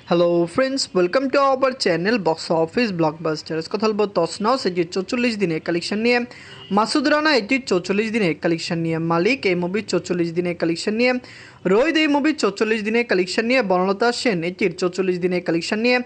Hello friends, welcome to our channel box office blockbuster. কথা বলবো তসনস এটির 44 দিনের কালেকশন নিয়ে, মাসুদ রানা এটির 44 দিনের কালেকশন নিয়ে, মালিক এই মুভির 44 দিনের কালেকশন নিয়ে, রোহিত এই মুভির 44 দিনের কালেকশন নিয়ে, বনলতা সেন এটির 44 দিনের কালেকশন নিয়ে,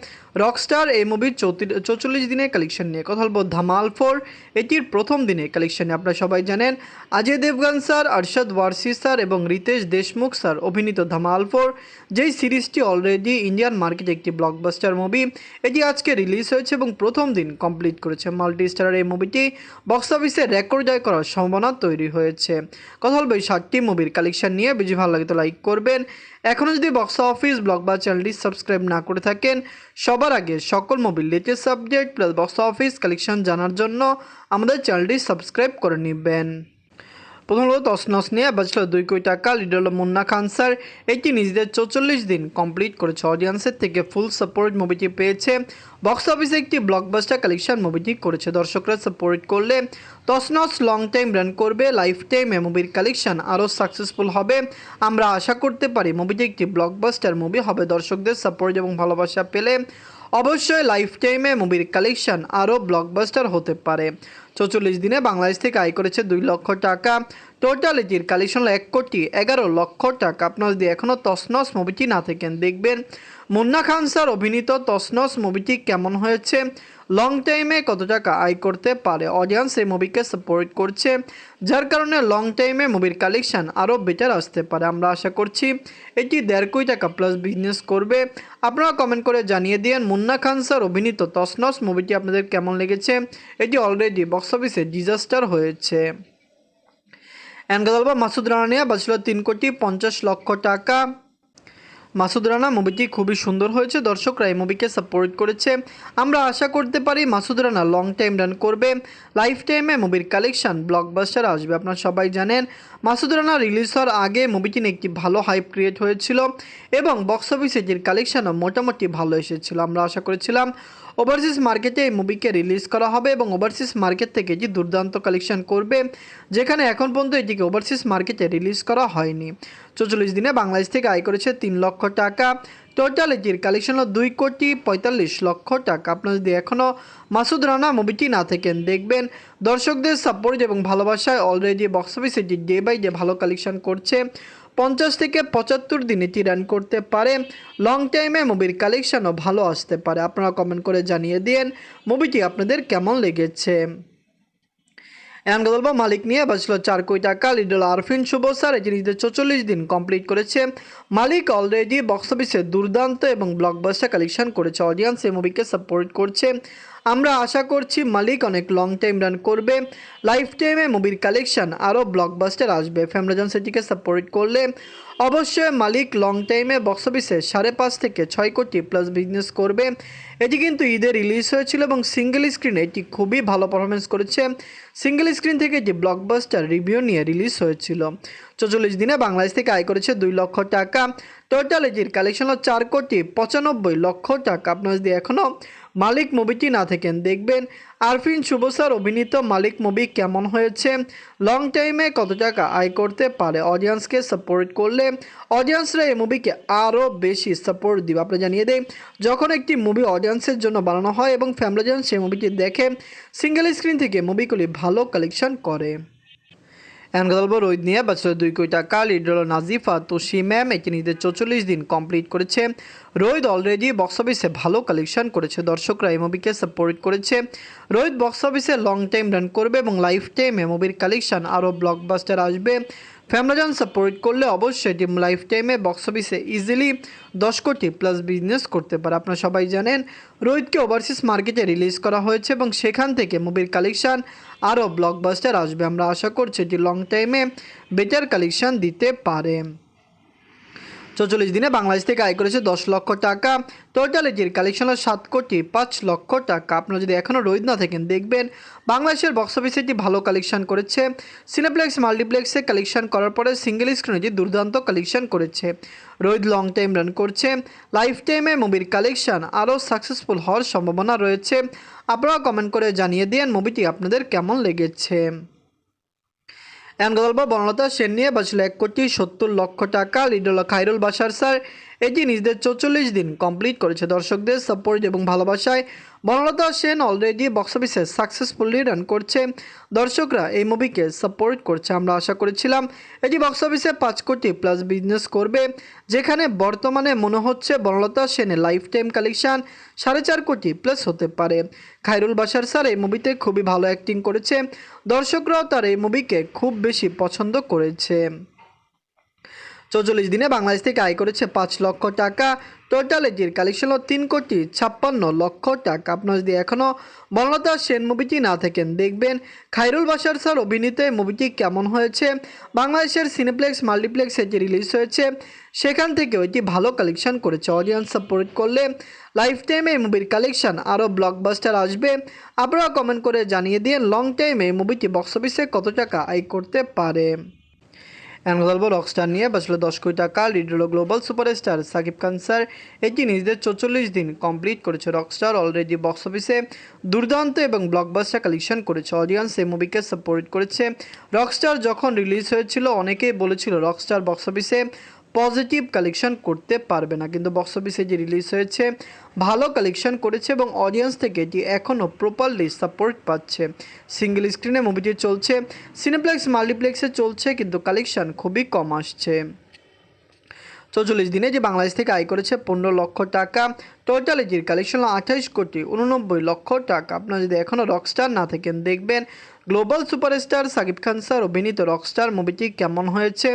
রকস্টার এই মুভির 44 দিনের কালেকশন নিয়ে। কথা বলবো ধামাল 4 এটির প্রথম দিনের কালেকশন নিয়ে। আপনারা সবাই জানেন অজয় দেবগন স্যার, আরশাদ ওয়ারসি স্যার এবং রিতেশ দেশমুখ স্যার অভিনীত ধামাল 4, যেই সিরিজটি অলরেডি ইন্ডিয়ান মার্কেটে একটি ব্লকবাস্টার মুভি, এটি আজকে রিলিজ হয়েছে এবং প্রথম দিন কমপ্লিট করেছে। মাল্টি স্টারের এই মুভিটি বক্স অফিসে রেকর্ড জয় করার সম্ভাবনা তৈরি হয়েছে। কথা বলবো এই 7টি মুভির কালেকশন নিয়ে। বেশি ভালো লাগে তো লাইক করবেন। এখনও যদি বক্স অফিস ব্লকবাস্টার চ্যানেলটি সাবস্ক্রাইব না করে থাকেন, সবার আগে সকল মুভির latest update plus box office collection জানার জন্য আমাদের চ্যানেলটি সাবস্ক্রাইব করে নেবেন। প্রথম হলো তসনস নিয়ে বাজলো 2 কোটি টাকা। লিডার হলো মুন্না খান স্যার। এটি নিজেদের 44 দিন কমপ্লিট করেছে। অডিয়েন্সের থেকে ফুল সাপোর্ট মুভিটি পেয়েছে। বক্স অফিসে একটি ব্লকবাস্টার কালেকশন মুভিটি করেছে। দর্শকরা সাপোর্ট করলে তসনস লং টাইম রান করবে। লাইফ টাইম এ মুভির কালেকশন আরও সাকসেসফুল হবে। আমরা আশা করতে পারি মুভিটি একটি ব্লকবাস্টার মুভি হবে। দর্শকদের সাপোর্ট এবং ভালোবাসা পেলে অবশ্যই লাইফ টাইমে মুভির কালেকশন আরও ব্লকবাস্টার হতে পারে। 44 দিনে বাংলাদেশ থেকে আয় করেছে 2 লক্ষ টাকা। টোটাল এটির কালেকশন হলো 1,11,00,000 টাকা। আপনারা যদি এখনও তসনস মুভিটি না থাকেন, দেখবেন মুন্না খান স্যার অভিনীত তসনস মুভিটি কেমন হয়েছে, লং টাইমে কত টাকা আয় করতে পারে। অডিয়েন্স এই মুভিকে সাপোর্ট করছে, যার কারণে লং টাইমে মুভির কালেকশন আরও বেটার আসতে পারে। আমরা আশা করছি এটি 1.5 কোটি টাকা প্লাস বিজনেস করবে। আপনারা কমেন্ট করে জানিয়ে দিন মুন্না খান স্যার অভিনীত তসনস মুভিটি আপনাদের কেমন লেগেছে। এটি অলরেডি বক্স অফিসে ডিজাস্টার হয়েছে। এনগাদলবা মাসুদ রানা নিয়ে বাজছিল 3,50,00,000 টাকা। মাসুদ রানা মুভিটি খুবই সুন্দর হয়েছে। দর্শকরা এই মুভিকে সাপোর্ট করেছে। আমরা আশা করতে পারি Masud Rana long time run করবে। লাইফ টাইমে মুভির কালেকশন ব্লকবাস্টার আসবে। আপনারা সবাই জানেন মাসুদ রানা রিলিজ হওয়ার আগে মুভিটি নিয়ে একটি ভালো হাইপ ক্রিয়েট হয়েছিল এবং বক্স অফিসে এটির কালেকশনও মোটামুটি ভালো এসেছিল। আমরা আশা করেছিলাম ওভারসিজ মার্কেটে এই মুভিকে রিলিজ করা হবে এবং ওভারসিজ মার্কেট থেকে এটি দুর্দান্ত কালেকশন করবে, যেখানে এখন পর্যন্ত এটিকে ওভারসিজ মার্কেটে রিলিজ করা হয়নি। 44 দিনে বাংলাদেশ থেকে আয় করেছে 3 লক্ষ টাকা। টোটাল এটির কালেকশন হলো 2,45,00,000 টাকা। আপনারা যদি এখনও মাসুদ রানা মুভিটি না থাকেন, দেখবেন দর্শকদের সাপোর্ট এবং ভালোবাসায় অলরেডি বক্স অফিস এটি ডে বাই ডে ভালো কালেকশন করছে। 50 থেকে 75 দিন এটি রান করতে পারে। লং টাইমে মুভির কালেকশনও ভালো আসতে পারে। আপনারা কমেন্ট করে জানিয়ে দিন মুভিটি আপনাদের কেমন লেগেছে। এনগাদলবা মালিক নিয়ে বাজছিল 4 কোটি টাকা। লিডল আরফিন শুভ স্যার এটি নিজেদের 44 দিন কমপ্লিট করেছে। মালিক অলরেডি বক্স অফিসে দুর্দান্ত এবং ব্লকবাস্টার কালেকশন করেছে। অডিয়েন্স এই মুভিকে সাপোর্ট করছে। আমরা আশা করছি মালিক অনেক লং টাইম রান করবে। লাইফ টাইমে মুভির কালেকশন আরও ব্লকবাস্টার আসবে। ফ্যামিলিজন সেটিকে সাপোর্ট করলে অবশ্যই মালিক লং টাইমে বক্স অফিসে 5.5 থেকে 6 কোটি প্লাস বিজনেস করবে। এটি কিন্তু ঈদে রিলিজ হয়েছিল এবং সিঙ্গেল স্ক্রিনে এটি খুবই ভালো পারফরমেন্স করেছে। সিঙ্গেল স্ক্রিন থেকে এটি ব্লকবাস্টার রিভিউ নিয়ে রিলিজ হয়েছিল। 44 দিনে বাংলাদেশ থেকে আয় করেছে 2 লক্ষ টাকা। টোটাল এটির কালেকশন হলো 4,95,00,000 টাকা। আপনারা যদি এখনও মালিক মুভিটি না থাকেন, দেখবেন আরফিন শুভ স্যার অভিনীত মালিক মুভি কেমন হয়েছে, লং টাইমে কত টাকা আয় করতে পারে। অডিয়েন্সকে সাপোর্ট করলে অডিয়েন্সরা এই মুভিকে আরও বেশি সাপোর্ট দিবে। আপনি জানিয়ে দেয় যখন একটি মুভি অডিয়েন্সের জন্য বানানো হয় এবং ফ্যামিলিজন সেই মুভিটি দেখে, সিঙ্গেল স্ক্রিন থেকে মুভিগুলি ভালো কালেকশন করে। এনগাদলবা রোহিত নিয়ে বাজছিল 2 কোটি টাকা। লিডার হলো নাজিফা তোশি ম্যাম এটি নিজেদের 44 দিন কমপ্লিট করেছে। রোহিত অলরেডি বক্স অফিসে ভালো কালেকশন করেছে। দর্শকরা এই মুভিকে সাপোর্ট করেছে। রোহিত বক্স অফিসে লং টাইম রান করবে এবং লাইফ টাইমে মুভির কালেকশন আরও ব্লকবাস্টার আসবে। ফ্যামিলিজন সাপোর্ট করলে অবশ্যই টিম লাইফ টাইমে বক্স অফিসে ইজিলি 10 কোটি প্লাস বিজনেস করতে পারে। আপনারা সবাই জানেন রোহিতকে ওভারসিজ মার্কেটে রিলিজ করা হয়েছে এবং সেখান থেকে মুভির কালেকশন আরও ব্লকবাস্টার আসবে। আমরা আশা করছি এটি লং টাইমে বেটার কালেকশন দিতে পারে। 44 দিনে বাংলাদেশ থেকে আয় করেছে 10 লক্ষ টাকা। টোটাল এটির কালেকশন হলো 7,05,00,000 টাকা। আপনারা যদি এখনও রোহিত না থাকেন, দেখবেন বাংলাদেশের বক্স অফিসে এটি ভালো কালেকশন করেছে। সিনেপ্লেক্স মাল্টিপ্লেক্সে কালেকশন করার পরে সিঙ্গেল স্ক্রিনে এটি দুর্দান্ত কালেকশন করেছে। রোহিত লং টাইম রান করছে। লাইফ টাইমে মুভির কালেকশন আরও সাকসেসফুল হওয়ার সম্ভাবনা রয়েছে। আপনারা কমেন্ট করে জানিয়ে দিন মুভিটি আপনাদের কেমন লেগেছে। এনগাদলবা বনলতা সেন নিয়ে বাজছিল 1,70,00,000 টাকা। লিডল খায়রুল বাশার স্যার এটি নিজেদের 44 দিন কমপ্লিট করেছে। দর্শকদের সাপোর্ট এবং ভালোবাসায় বনলতা সেন অলরেডি বক্স অফিসে সাকসেসফুলি রান করছে। দর্শকরা এই মুভিকে সাপোর্ট করছে। আমরা আশা করেছিলাম এটি বক্স অফিসে 5 কোটি প্লাস বিজনেস করবে, যেখানে বর্তমানে মনে হচ্ছে বনলতা সেনের লাইফ টাইম কালেকশন 4.5 কোটি প্লাস হতে পারে। খায়রুল বাশার স্যার এই মুভিতে খুবই ভালো অ্যাক্টিং করেছে। দর্শকরাও তার এই মুভিকে খুব বেশি পছন্দ করেছে। 44 দিনে বাংলাদেশ থেকে আয় করেছে 5 লক্ষ টাকা। টোটাল এটির কালেকশন হলো 3,56,00,000 টাকা। আপনারা যদি এখনও বনলতা সেন মুভিটি না থাকেন দেখবেন খায়রুল বাশার স্যার অভিনীত এই মুভিটি কেমন হয়েছে। বাংলাদেশের সিনেপ্লেক্স মাল্টিপ্লেক্স এটি রিলিজ হয়েছে, সেখান থেকে এটি ভালো কালেকশন করেছে। অডিয়েন্স সাপোর্ট করলে লাইফ টাইমে এই মুভির কালেকশন আরও ব্লকবাস্টার আসবে। আপনারা কমেন্ট করে জানিয়ে দিন লং টাইমে এই মুভিটি বক্স অফিসে কত টাকা আয় করতে পারে। এখন বলবো রকস্টার নিয়ে। বাঁচলো 10 কোটি টাকা। লিড হলো global superstar Shakib Khan sir. এটি নিজেদের 44 দিন কমপ্লিট করেছে। রকস্টার অলরেডি বক্স অফিসে দুর্দান্ত এবং ব্লকবাস্টার কালেকশন করেছে। অডিয়েন্স এই মুভিকে সাপোর্ট করেছে। রকস্টার যখন রিলিজ হয়েছিল অনেকেই বলেছিল রকস্টার বক্স অফিসে পজিটিভ কালেকশন করতে পারবে না, কিন্তু বক্স অফিসে যে রিলিজ হয়েছে ভালো কালেকশন করেছে এবং অডিয়েন্স থেকে এটি এখনও প্রপারলি সাপোর্ট পাচ্ছে। সিঙ্গেল স্ক্রিনে মুভিটি চলছে, সিনেপ্লেক্স মাল্টিপ্লেক্সে চলছে, কিন্তু কালেকশন খুবই কম আসছে। 44 দিনে যে বাংলাদেশ থেকে আয় করেছে 15 লক্ষ টাকা। টোটাল এটির কালেকশন 28,89,00,000 টাকা। আপনারা যদি এখনও রকস্টার না থাকেন দেখবেন global superstar Shakib Khan sir অভিনীত রকস্টার মুভিটি কেমন হয়েছে,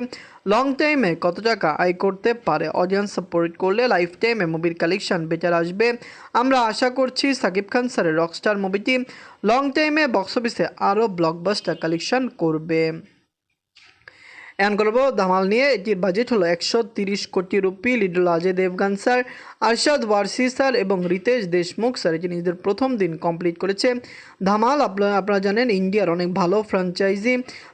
লং টাইমে কত টাকা আয় করতে পারে। অডিয়েন্স সাপোর্ট করলে লাইফ টাইমে মুভির কালেকশন বেটার আসবে। আমরা আশা করছি সাকিব খান স্যারের রকস্টার মুভিটি লং টাইমে বক্স অফিসে আরও ব্লকবাস্টার কালেকশন করবে। এখন করবো ধামাল নিয়ে। এটির বাজেট হলো 130 কোটি রুপি। লিড হলো অজয় দেবগান স্যার, আরশাদ ওয়ারসি স্যার এবং রিতেশ দেশমুখ স্যার। এটি নিজেদের প্রথম দিন কমপ্লিট করেছে। ধামাল আপনারা জানেন ইন্ডিয়ার অনেক ভালো ফ্র্যাঞ্চাইজি।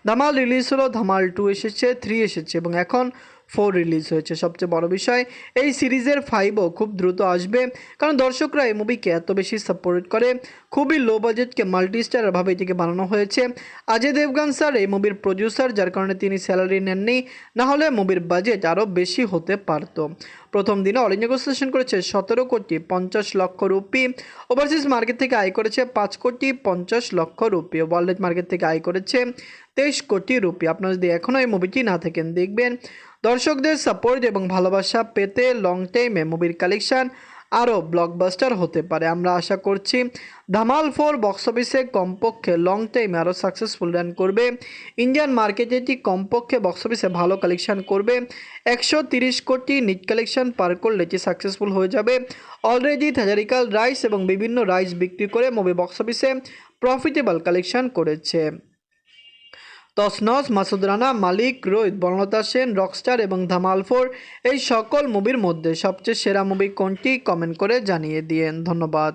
ধামাল রিলিজ হলো, ধামাল 2 এসেছে, 3 এসেছে এবং এখন 4 রিলিজ হয়েছে। সবচেয়ে বড় বিষয় এই সিরিজের 5ও খুব দ্রুত আসবে, কারণ দর্শকরা এই মুভিকে এত বেশি সাপোর্ট করে। খুবই লো বাজেটকে মাল্টিস্টারভাবে এটিকে বানানো হয়েছে। অজয় দেবগান স্যার এই মুভির প্রডিউসার, যার কারণে তিনি স্যালারি নেননি, নাহলে মুভির বাজেট আরও বেশি হতে পারত। প্রথম দিনে অল ইন্ডিয়া নেগোসিয়েশন করেছে 17,50,00,000 রুপি। ওভারসিজ মার্কেট থেকে আয় করেছে 5,50,00,000 রুপি। ওয়ার্ল্ড মার্কেট থেকে আয় করেছে 23 কোটি রুপি। আপনারা যদি এখনও এই মুভিটি না থাকেন দেখবেন দর্শকদের সাপোর্ট এবং ভালোবাসা পেতে লং টাইমে মুভির কালেকশন আরও ব্লকবাস্টার হতে পারে। আমরা আশা করছি ধামাল 4 বক্স অফিসে কমপক্ষে লং টাইমে আরও সাকসেসফুল রান করবে। ইন্ডিয়ান মার্কেটে এটি কমপক্ষে বক্স অফিসে ভালো কালেকশন করবে। 130 কোটি নিট কালেকশন পার করলে এটি সাকসেসফুল হয়ে যাবে। অলরেডি থাজারিকাল রাইস এবং বিভিন্ন রাইস বিক্রি করে মুভি বক্স অফিসে প্রফিটেবল কালেকশন করেছে। তসনস, মাসুদ রানা, মালিক, রোহিত, বনলতা সেন, রকস্টার এবং ধামাল 4 এই সকল মুভির মধ্যে সবচেয়ে সেরা মুভি কোনটি কমেন্ট করে জানিয়ে দিন। ধন্যবাদ।